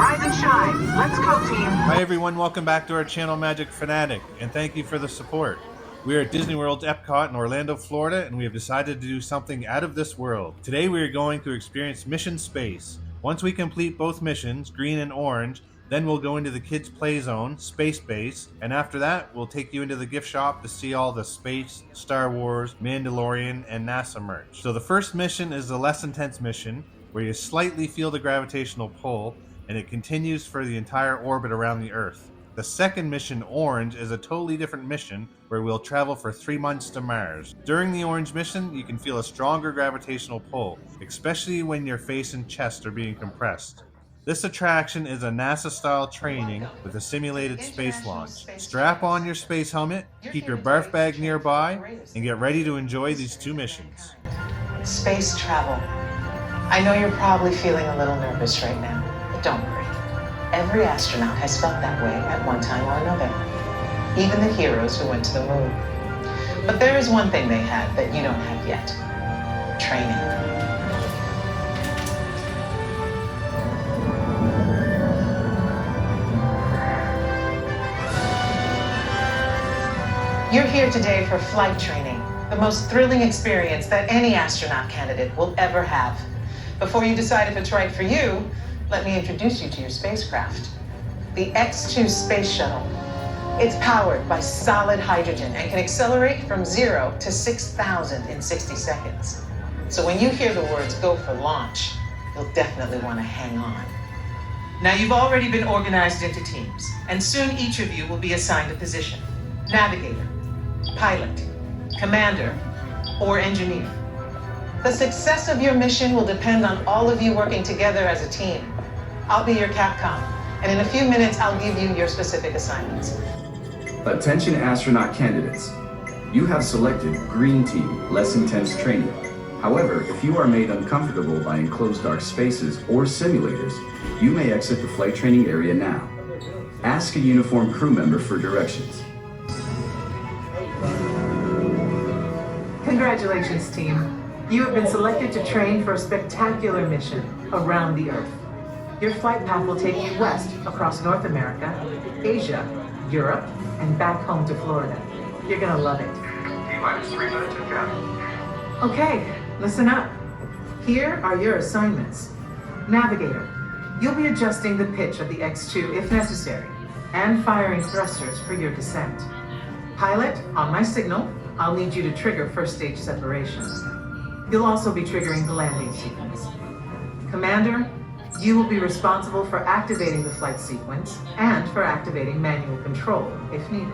Rise and shine. Let's go, team. Hi everyone, welcome back to our channel Magic Fanatic, and thank you for the support. We are at Disney World's EPCOT in Orlando, Florida, and we have decided to do something out of this world. Today we are going to experience Mission Space. Once we complete both missions, green and orange, then we'll go into the kids' play zone, Space Base, and after that we'll take you into the gift shop to see all the Space, Star Wars, Mandalorian, and NASA merch. So the first mission is the less intense mission, where you slightly feel the gravitational pull, and it continues for the entire orbit around the Earth. The second mission, Orange, is a totally different mission where we'll travel for 3 months to Mars. During the Orange mission, you can feel a stronger gravitational pull, especially when your face and chest are being compressed. This attraction is a NASA-style training with a simulated space launch. Strap on your space helmet, keep your barf bag nearby, and get ready to enjoy these 2 missions. Space travel. I know you're probably feeling a little nervous right now, but don't worry. Every astronaut has felt that way at one time or another. Even the heroes who went to the moon. But there is one thing they have that you don't have yet. Training. You're here today for flight training, the most thrilling experience that any astronaut candidate will ever have. Before you decide if it's right for you, let me introduce you to your spacecraft. The X-2 Space Shuttle. It's powered by solid hydrogen and can accelerate from 0 to 6,000 in 60 seconds. So when you hear the words "go for launch," you'll definitely want to hang on. Now you've already been organized into teams, and soon each of you will be assigned a position. Navigator, pilot, commander, or engineer. The success of your mission will depend on all of you working together as a team. I'll be your Capcom, and in a few minutes I'll give you your specific assignments. Attention astronaut candidates. You have selected Green Team, Less Intense Training. However, if you are made uncomfortable by enclosed dark spaces or simulators, you may exit the flight training area now. Ask a uniformed crew member for directions. Congratulations, team. You have been selected to train for a spectacular mission around the Earth. Your flight path will take you west across North America, Asia, Europe, and back home to Florida. You're gonna love it. T-minus 3 minutes to go. Okay, listen up. Here are your assignments. Navigator, you'll be adjusting the pitch of the X-2 if necessary, and firing thrusters for your descent. Pilot, on my signal, I'll need you to trigger first stage separation. You'll also be triggering the landing sequence. Commander, you will be responsible for activating the flight sequence and for activating manual control if needed.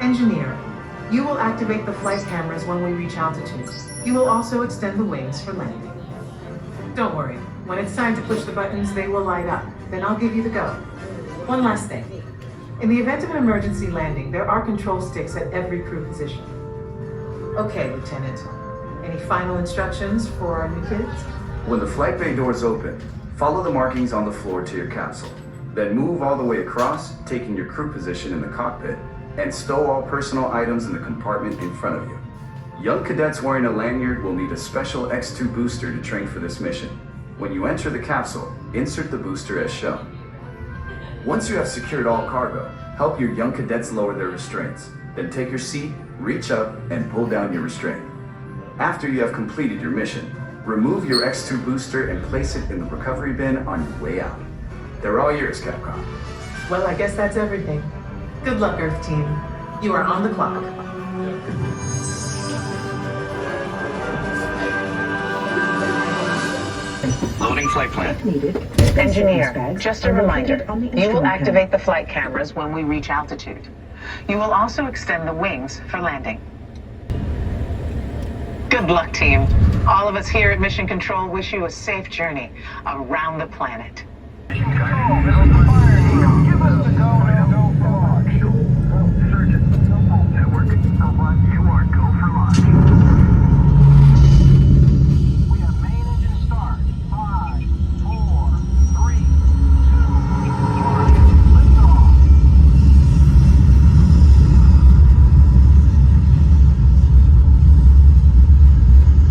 Engineer, you will activate the flight cameras when we reach altitude. You will also extend the wings for landing. Don't worry, when it's time to push the buttons, they will light up. Then I'll give you the go. One last thing. In the event of an emergency landing, there are control sticks at every crew position. Okay, Lieutenant. Any final instructions for our new kids? When the flight bay doors open, follow the markings on the floor to your capsule. Then move all the way across, taking your crew position in the cockpit, and stow all personal items in the compartment in front of you. Young cadets wearing a lanyard will need a special X2 booster to train for this mission. When you enter the capsule, insert the booster as shown. Once you have secured all cargo, help your young cadets lower their restraints. Then take your seat, reach up, and pull down your restraint. After you have completed your mission, remove your X2 booster and place it in the recovery bin on your way out. They're all yours, Capcom. Well, I guess that's everything. Good luck, Earth Team. You are on the clock. Loading flight plan. Engineer, just a reminder, you will activate the flight cameras when we reach altitude. You will also extend the wings for landing. Good luck, team. All of us here at Mission Control wish you a safe journey around the planet. Mission Control, this is the fire eagle. Give us the go and go for launch. Surgeon, network, one, you are go for launch. We have main engine start. 5, 4, 3, 2, 1, lift off.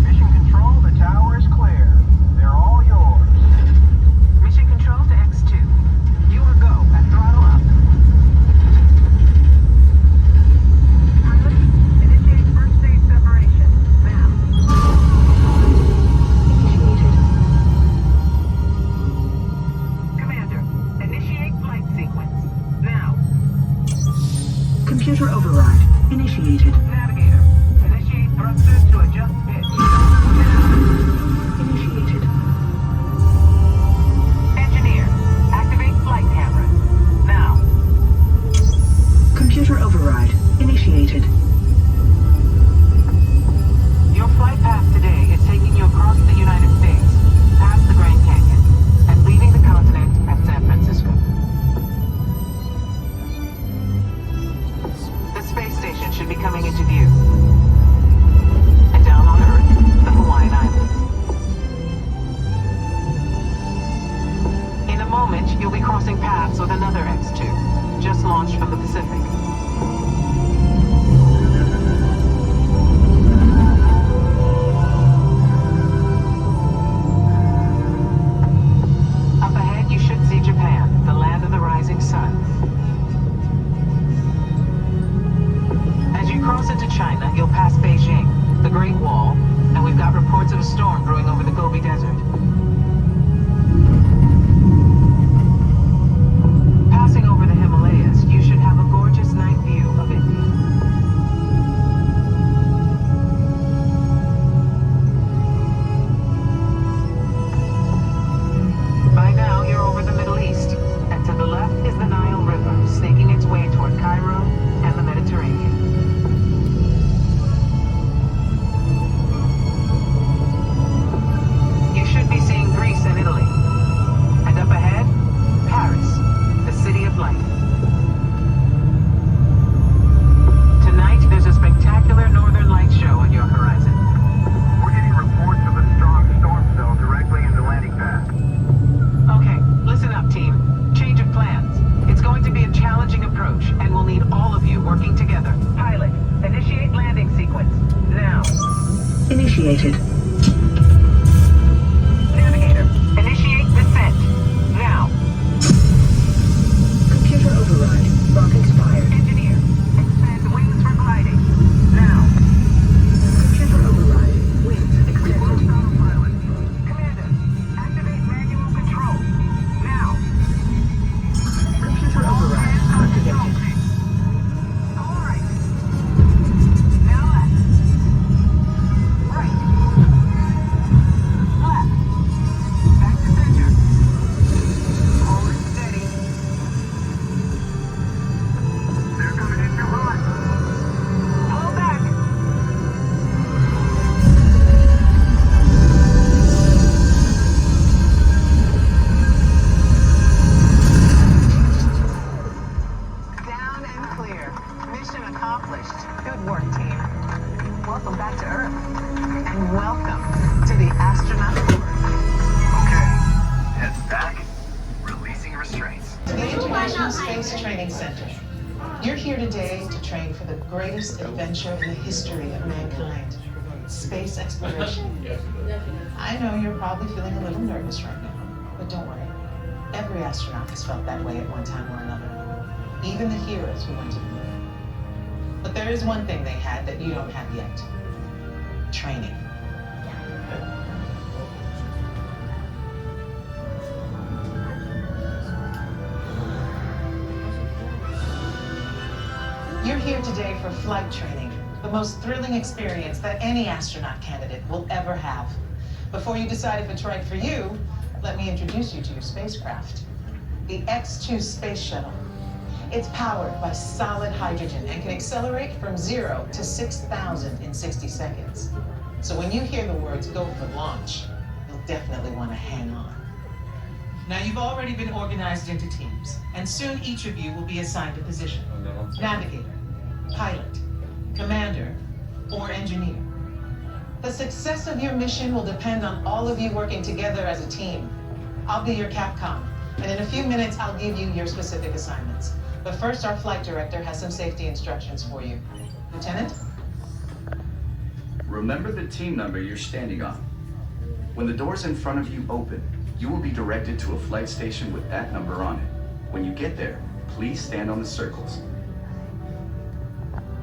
Mission Control, the tower is clear. They're all yours. Mission Control to X2. to the astronaut board. Okay. Heads back. Releasing restraints. To the International Space Training Center. You're here today to train for the greatest adventure in the history of mankind. Space exploration. I know you're probably feeling a little nervous right now, but don't worry. Every astronaut has felt that way at one time or another. Even the heroes who went to the moon. But there is one thing they had that you don't have yet. Training. You're here today for flight training, the most thrilling experience that any astronaut candidate will ever have. Before you decide if it's right for you, let me introduce you to your spacecraft. The X-2 Space Shuttle. It's powered by solid hydrogen and can accelerate from 0 to 6,000 in 60 seconds. So when you hear the words "go for launch," you'll definitely want to hang on. Now, you've already been organized into teams, and soon each of you will be assigned a position. Navigator, pilot, commander, or engineer. The success of your mission will depend on all of you working together as a team. I'll be your Capcom, and in a few minutes I'll give you your specific assignments. But first, our flight director has some safety instructions for you. Lieutenant? Remember the team number you're standing on. When the doors in front of you open, you will be directed to a flight station with that number on it. When you get there, please stand on the circles.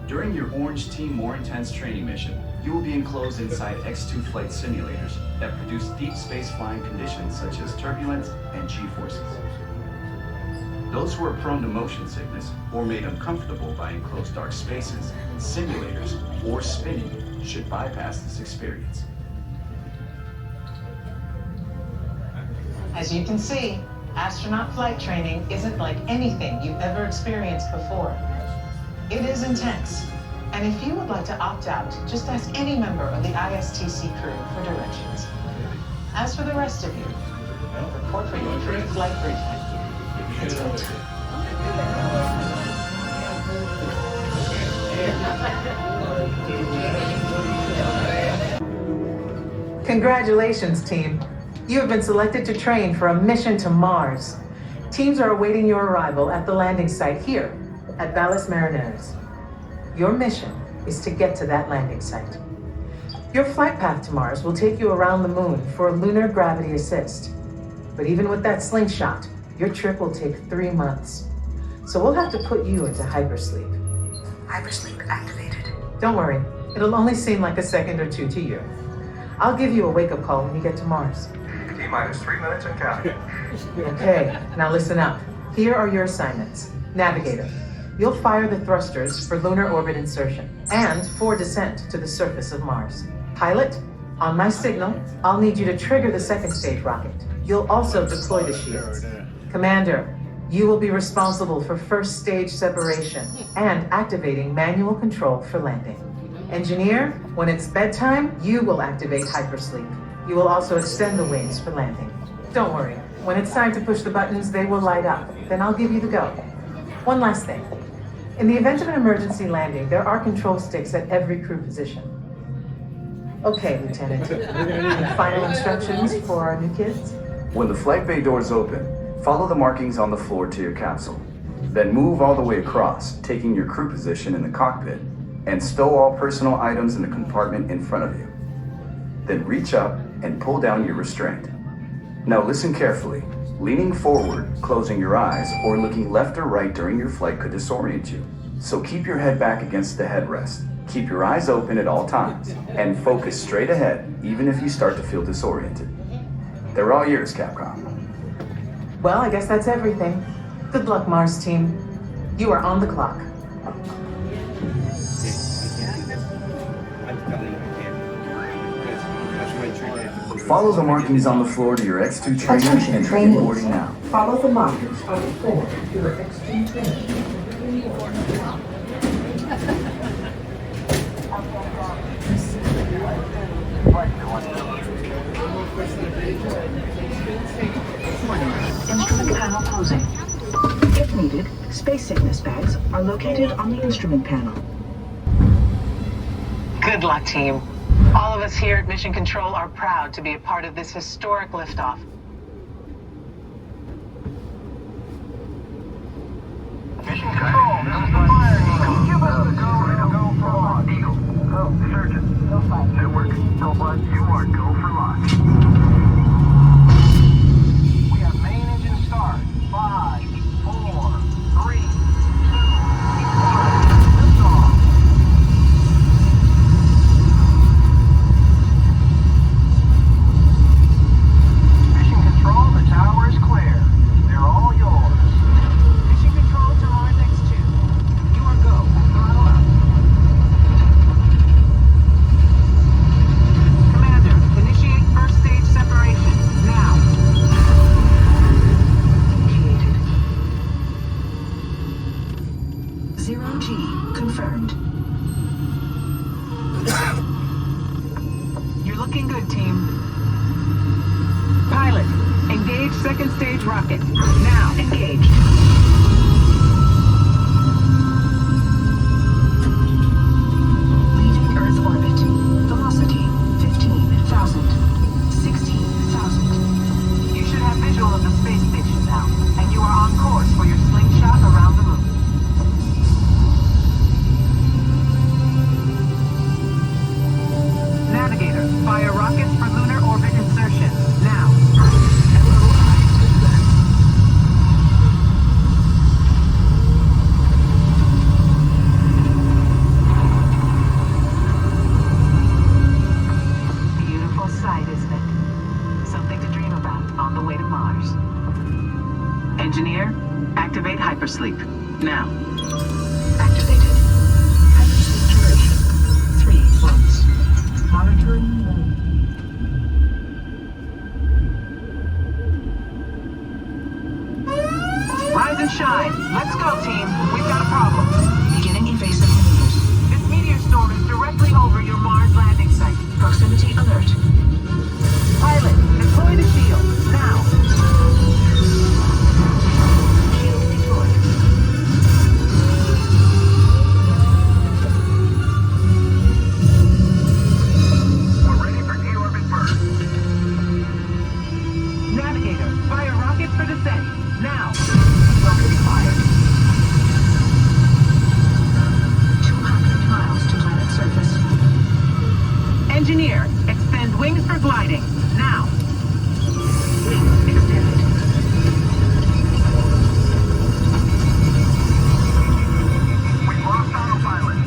During your Orange Team More Intense training mission, you will be enclosed inside X-2 flight simulators that produce deep space flying conditions such as turbulence and G-forces. Those who are prone to motion sickness or made uncomfortable by enclosed dark spaces, simulators, or spinning should bypass this experience. As you can see, astronaut flight training isn't like anything you've ever experienced before. It is intense, and if you would like to opt out, just ask any member of the ISTC crew for directions. As for the rest of you, report for your pre-flight briefing. Let's go. Congratulations, team. You have been selected to train for a mission to Mars. Teams are awaiting your arrival at the landing site here at Valles Marineris. Your mission is to get to that landing site. Your flight path to Mars will take you around the moon for a lunar gravity assist. But even with that slingshot, your trip will take 3 months. So we'll have to put you into hypersleep. Hypersleep activated. Don't worry, it'll only seem like a second or two to you. I'll give you a wake-up call when you get to Mars. T-minus 3 minutes and counting. Okay, now listen up. Here are your assignments. Navigator, you'll fire the thrusters for lunar orbit insertion and for descent to the surface of Mars. Pilot, on my signal, I'll need you to trigger the second stage rocket. You'll also deploy the shields. Commander, you will be responsible for first stage separation and activating manual control for landing. Engineer, when it's bedtime, you will activate hypersleep. You will also extend the wings for landing. Don't worry, when it's time to push the buttons, they will light up. Then I'll give you the go. One last thing. In the event of an emergency landing, there are control sticks at every crew position. Okay, Lieutenant. Final instructions for our new kids? When the flight bay doors open, follow the markings on the floor to your capsule. Then move all the way across, taking your crew position in the cockpit, and stow all personal items in the compartment in front of you. Then reach up and pull down your restraint. Now listen carefully. Leaning forward, closing your eyes, or looking left or right during your flight could disorient you. So keep your head back against the headrest. Keep your eyes open at all times, and focus straight ahead, even if you start to feel disoriented. They're all yours, Capcom. Well, I guess that's everything. Good luck, Mars team. You are on the clock. Follow the markings on the floor to your X2 trainer Attention, and begin trainees. boarding now. Follow the markers on the floor to your X2 trainer. Instrument panel closing. If needed, space sickness bags are located on the instrument panel. Good luck, team. All of us here at Mission Control are proud to be a part of this historic liftoff. Mission Control, this is the fire eagle. Give us the go and go for launch. Eagle. Go. Surgeon. Go flight. Network. Go flight. You are go for launch. We have main engine start. 5, 4, 3, 2, 1. Lift off. Mission Control, the tower is clear. They're all yours. Mission Control to Mars X2. You are go. Throttle up. Commander, initiate first stage separation. Now. Initiated. 0G confirmed. You're looking good, team. Pilot, engage second stage rocket. Now. Engaged. Leaving Earth orbit. Velocity 15,000. 16,000. You should have visual of the space station now, and you are on course for your slingshot around the moon. Navigator, fire rockets for lunar orbit insertion. Now. Beautiful sight, isn't it? Something to dream about on the way to Mars. Engineer, activate hypersleep. Now. Activated. Hypersleep duration 3 months. Monitoring mode. Rise and shine. Let's go, team. We've got a problem. Beginning evasive maneuvers. This meteor storm is directly over your Mars landing site. Proximity alert. Pilot, deploy the shield. Now. Shield deployed. We're ready for deorbit burst. Navigator, fire rockets for descent. Now. Rocket fired. 200 miles to planet surface. Engineer, extend wings for gliding. Now. Wings extended. We've lost autopilot.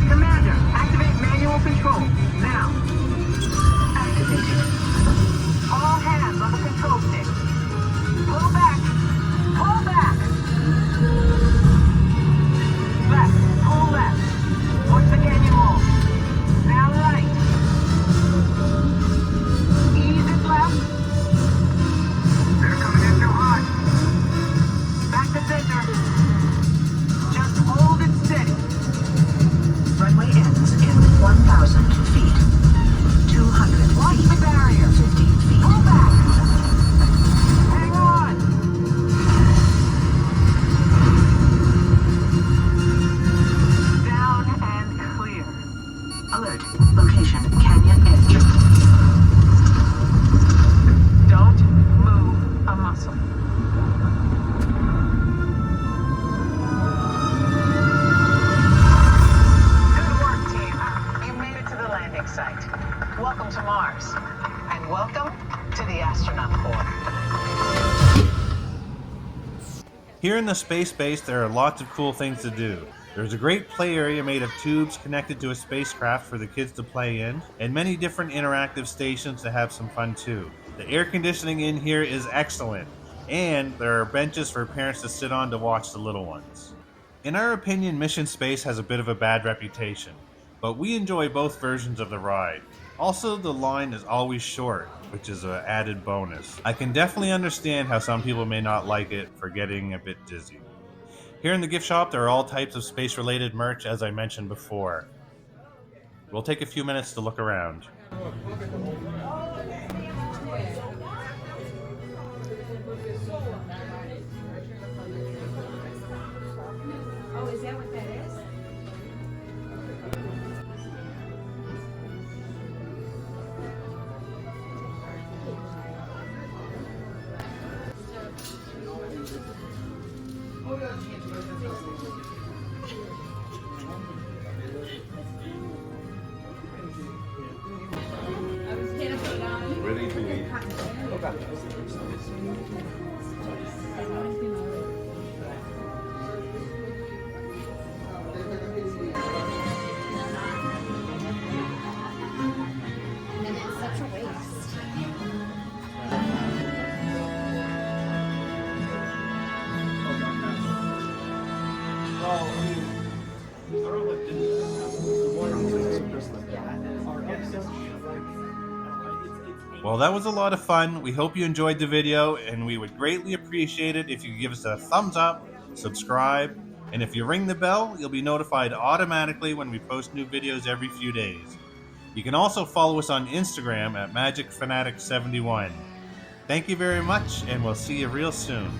Commander, activate manual control. Now. Activated. All hands on the control stick. Pull back. Pull back. Left. Pull left. Push the canyon wall. Now right. Ease it left. They're coming in too hot. Back to center. Just hold it steady. Runway ends in 1,000 feet. 200 Watch feet. the barrier. 50 feet. Pull back. Hang on. Down and clear. Alert. Location canyon edge. Don't move a muscle. Good work, team. You made it to the landing site. Welcome to Mars. And welcome to the Astronaut Corps. Here in the space base, there are lots of cool things to do. There's a great play area made of tubes connected to a spacecraft for the kids to play in, and many different interactive stations to have some fun too. The air conditioning in here is excellent, and there are benches for parents to sit on to watch the little ones. In our opinion, Mission Space has a bit of a bad reputation, but we enjoy both versions of the ride. Also, the line is always short, which is an added bonus. I can definitely understand how some people may not like it for getting a bit dizzy. Here in the gift shop, there are all types of space-related merch, as I mentioned before. We'll take a few minutes to look around. Oh, is that what that is? Ready to eat. And it's such a waste. Well, that was a lot of fun. We hope you enjoyed the video, and we would greatly appreciate it if you could give us a thumbs up, subscribe, and if you ring the bell, you'll be notified automatically when we post new videos every few days. You can also follow us on Instagram at MagicFanatic71. Thank you very much, and we'll see you real soon.